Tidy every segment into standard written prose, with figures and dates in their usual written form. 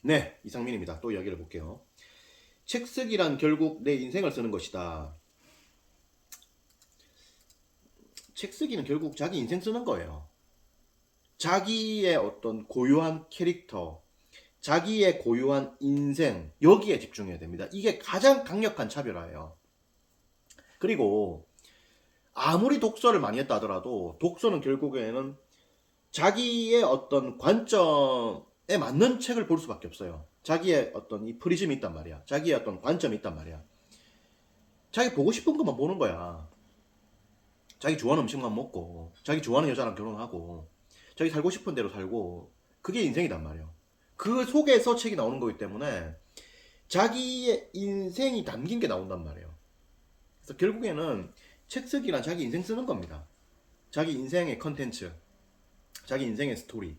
네, 이상민입니다. 또 이야기를 볼게요. 책 쓰기란 결국 내 인생을 쓰는 것이다. 책 쓰기는 결국 자기 인생 쓰는 거예요. 자기의 어떤 고유한 캐릭터, 자기의 고유한 인생, 여기에 집중해야 됩니다. 이게 가장 강력한 차별화예요. 그리고 아무리 독서를 많이 했다 하더라도 독서는 결국에는 자기의 어떤 관점에 맞는 책을 볼 수밖에 없어요. 자기의 어떤 이 프리즘이 있단 말이야. 자기의 어떤 관점이 있단 말이야. 자기 보고 싶은 것만 보는 거야. 자기 좋아하는 음식만 먹고, 자기 좋아하는 여자랑 결혼하고, 자기 살고 싶은 대로 살고, 그게 인생이단 말이야. 그 속에서 책이 나오는 거기 때문에 자기의 인생이 담긴 게 나온단 말이에요. 그래서 결국에는 책 쓰기란 자기 인생 쓰는 겁니다. 자기 인생의 컨텐츠, 자기 인생의 스토리,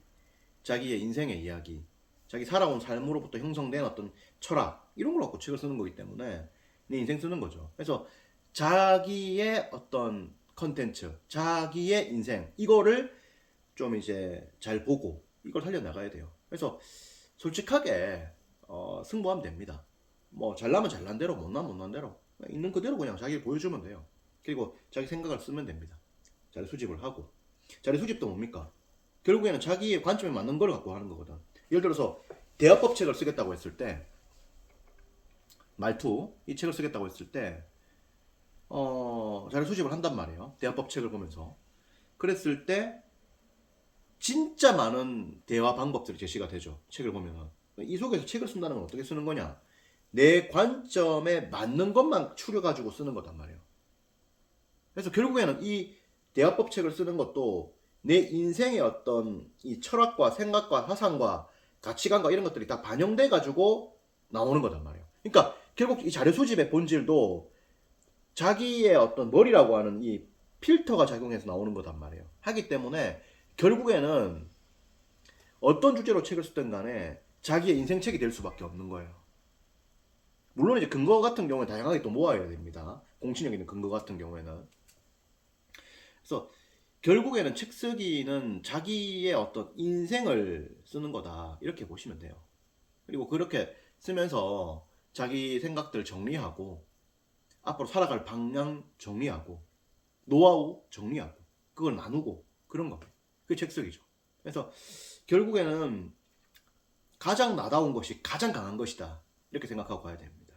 자기의 인생의 이야기, 자기 살아온 삶으로부터 형성된 어떤 철학, 이런 걸 갖고 책을 쓰는 거기 때문에 내 인생 쓰는 거죠. 그래서 자기의 어떤 컨텐츠, 자기의 인생, 이거를 좀 이제 잘 보고 이걸 살려나가야 돼요. 그래서 솔직하게 승부하면 됩니다. 뭐 잘나면 잘난 대로, 못나면 못난 대로 있는 그대로 그냥 자기를 보여주면 돼요. 그리고 자기 생각을 쓰면 됩니다. 자료 수집을 하고. 자료 수집도 뭡니까? 결국에는 자기의 관점에 맞는 걸 갖고 하는 거거든. 예를 들어서 대화법 책을 쓰겠다고 했을 때, 말투 이 책을 쓰겠다고 했을 때 자료 수집을 한단 말이에요. 대화법 책을 보면서. 그랬을 때 진짜 많은 대화 방법들이 제시가 되죠. 책을 보면은. 이 속에서 책을 쓴다는 건 어떻게 쓰는 거냐? 내 관점에 맞는 것만 추려가지고 쓰는 거단 말이에요. 그래서 결국에는 이 대화법 책을 쓰는 것도 내 인생의 어떤 이 철학과 생각과 사상과 가치관과 이런 것들이 다 반영돼 가지고 나오는 거단 말이에요. 그러니까 결국 이 자료 수집의 본질도 자기의 어떤 머리라고 하는 이 필터가 작용해서 나오는 거단 말이에요. 하기 때문에 결국에는 어떤 주제로 책을 쓰든 간에 자기의 인생책이 될 수밖에 없는 거예요. 물론 이제 근거 같은 경우에 다양하게 또 모아야 됩니다. 공신력 있는 근거 같은 경우에는. 그래서 결국에는 책 쓰기는 자기의 어떤 인생을 쓰는 거다. 이렇게 보시면 돼요. 그리고 그렇게 쓰면서 자기 생각들 정리하고 앞으로 살아갈 방향 정리하고 노하우 정리하고 그걸 나누고 그런 거. 그게 책 쓰기죠. 그래서 결국에는 가장 나다운 것이 가장 강한 것이다. 이렇게 생각하고 가야 됩니다.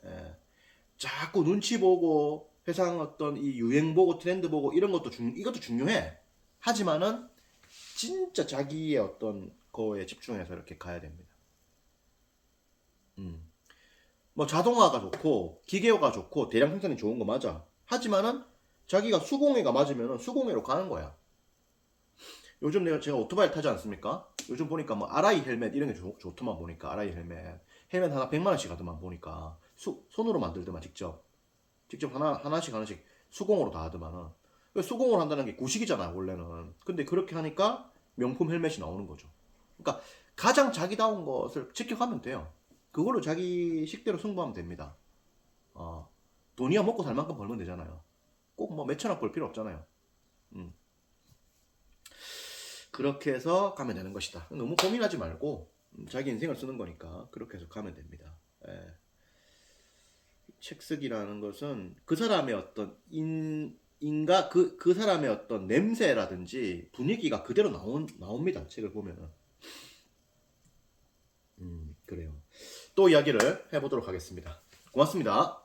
예. 자꾸 눈치 보고 세상 어떤 이 유행 보고 트렌드 보고 이런 것도 이것도 중요해. 하지만은 진짜 자기의 어떤 거에 집중해서 이렇게 가야 됩니다. 음. 뭐 자동화가 좋고 기계화가 좋고 대량 생산이 좋은 거 맞아. 하지만은 자기가 수공예가 맞으면은 수공예로 가는 거야. 요즘 제가 오토바이 타지 않습니까? 요즘 보니까 뭐 아라이 헬멧 이런 게 좋더만 보니까 아라이 헬멧 하나 100만 원씩 하더만 보니까 손으로 만들더만 직접 하나씩 수공으로 다 하더만은 수공으로 한다는 게 구식이잖아 원래는. 근데 그렇게 하니까 명품 헬멧이 나오는 거죠. 그러니까 가장 자기다운 것을 지켜가면 돼요. 그걸로 자기 식대로 승부하면 됩니다. 어, 돈이야 먹고 살 만큼 벌면 되잖아요. 꼭 뭐 몇천억 벌 필요 없잖아요. 음. 그렇게 해서 가면 되는 것이다. 너무 고민하지 말고 자기 인생을 쓰는 거니까 그렇게 해서 가면 됩니다. 예. 책 쓰기라는 것은 그 사람의 어떤 인가 그 사람의 어떤 냄새라든지 분위기가 그대로 나옵니다. 책을 보면은. 그래요. 또 이야기를 해보도록 하겠습니다. 고맙습니다.